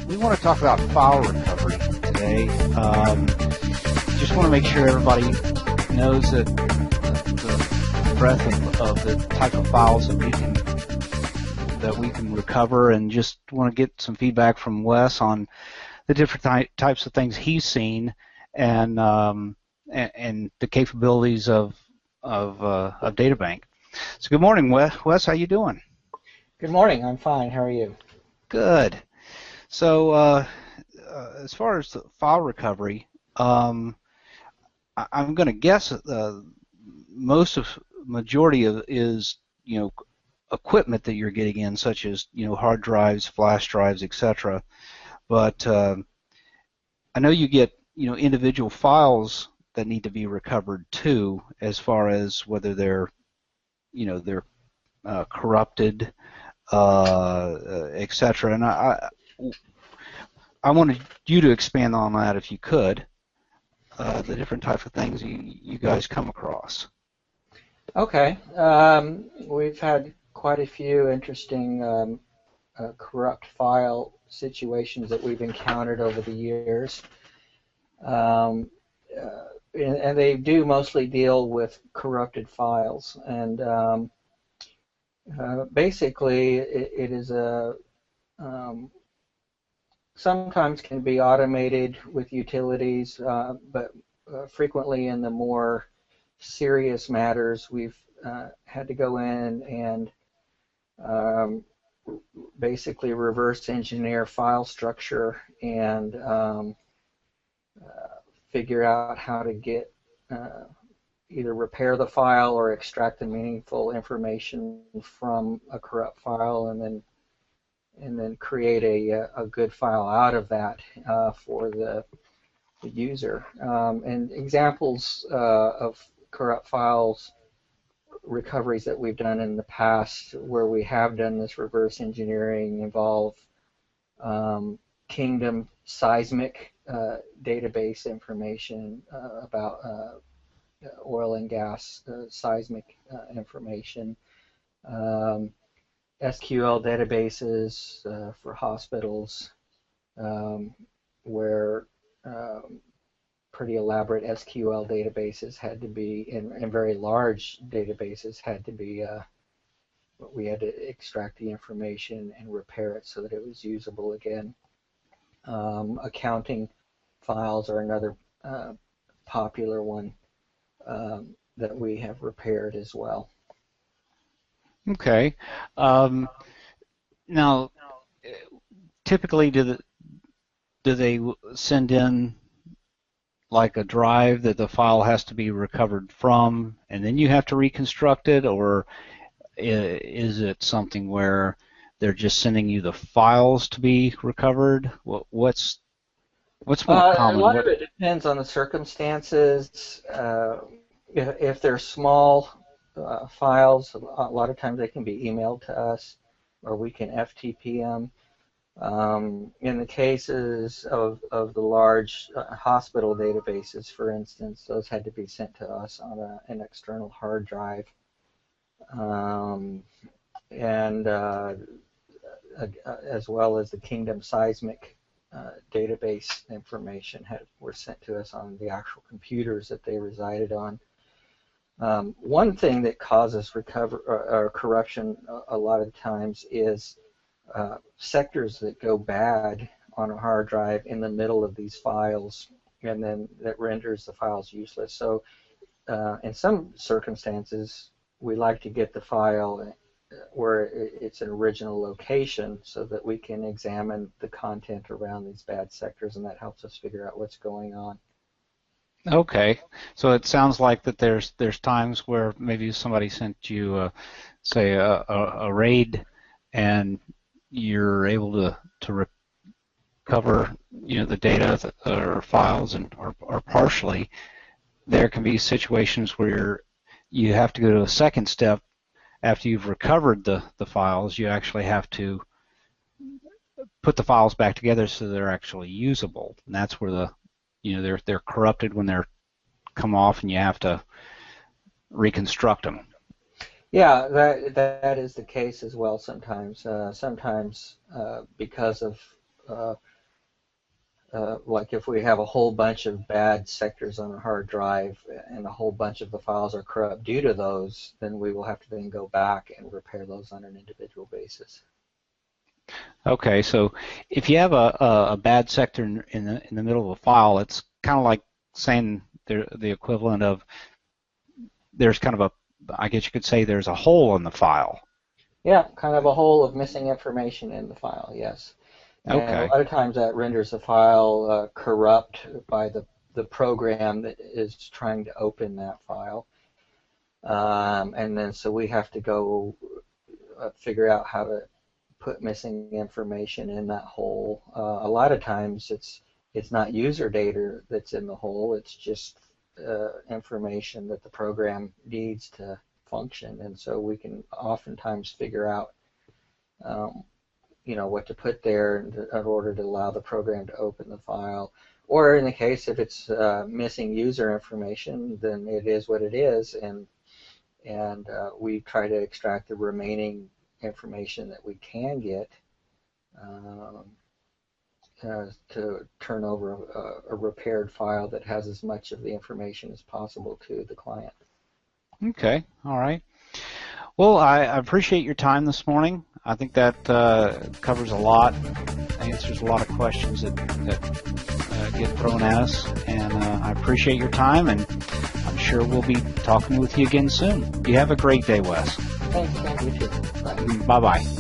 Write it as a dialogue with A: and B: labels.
A: We want to talk about file recovery today. Just want to make sure everybody knows that the breadth of the type of files that we can recover, and just want to get some feedback from Wes on the different types of things he's seen, and the capabilities of DataBank. So good morning, Wes. Wes, how you doing?
B: Good morning. I'm fine. How are you?
A: Good. So as far as the file recovery, I'm going to guess majority of is equipment that you're getting in, such as hard drives, flash drives, etc. But I know you get individual files that need to be recovered too, as far as whether they're corrupted, etc. And I wanted you to expand on that if you could, the different types of things you guys come across.
B: Okay. We've had quite a few interesting corrupt file situations that we've encountered over the years. And they do mostly deal with corrupted files. And basically, it is sometimes can be automated with utilities, but frequently in the more serious matters, we've had to go in and basically reverse engineer file structure and figure out how to get either repair the file or extract the meaningful information from a corrupt file, and then create a good file out of that for the user. And examples of corrupt files recoveries that we've done in the past where we have done this reverse engineering involve Kingdom seismic database information about oil and gas seismic information. SQL databases for hospitals, where pretty elaborate SQL databases had to be, and very large databases had to be, we had to extract the information and repair it so that it was usable again. Accounting files are another popular one that we have repaired as well.
A: Okay. Now, typically, do they send in like a drive that the file has to be recovered from, and then you have to reconstruct it, or is it something where they're just sending you the files to be recovered? What's more common?
B: A lot of it depends on the circumstances. If they're small files, a lot of times they can be emailed to us, or we can FTP them. In the cases of the large hospital databases, for instance, those had to be sent to us on an external hard drive. And as well as the Kingdom seismic database information were sent to us on the actual computers that they resided on. One thing that causes corruption a lot of times is sectors that go bad on a hard drive in the middle of these files, and then that renders the files useless. So in some circumstances, we like to get the file where it's an original location so that we can examine the content around these bad sectors, and that helps us figure out what's going on.
A: Okay, so it sounds like that there's times where maybe somebody sent you, say, a RAID, and you're able to recover the data or files or partially. There can be situations where you have to go to a second step. After you've recovered the files, you actually have to put the files back together so they're actually usable, and that's where they're corrupted when they're come off, and you have to reconstruct them.
B: Yeah, that is the case as well sometimes. Sometimes because of Like if we have a whole bunch of bad sectors on a hard drive and a whole bunch of the files are corrupt due to those, then we will have to then go back and repair those on an individual basis.
A: Okay, so if you have a bad sector in the middle of a file, it's kind of like saying the equivalent of there's kind of a, I guess you could say there's a hole in the file.
B: Yeah, kind of a hole of missing information in the file, yes. And a
A: Okay.
B: lot of times that renders a file corrupt by the program that is trying to open that file. And then so we have to go figure out how to put missing information in that hole. A lot of times it's not user data that's in the hole, it's just information that the program needs to function. And so we can oftentimes figure out what to put there in order to allow the program to open the file. Or in the case if it's missing user information, then it is what it is, and we try to extract the remaining information that we can get to turn over a repaired file that has as much of the information as possible to the client.
A: Okay. All right. Well, I appreciate your time this morning. I think that covers a lot, answers a lot of questions that get thrown at us, and I appreciate your time, and I'm sure we'll be talking with you again soon. You have a great day, Wes.
B: Thanks, you too. Bye.
A: Bye-bye.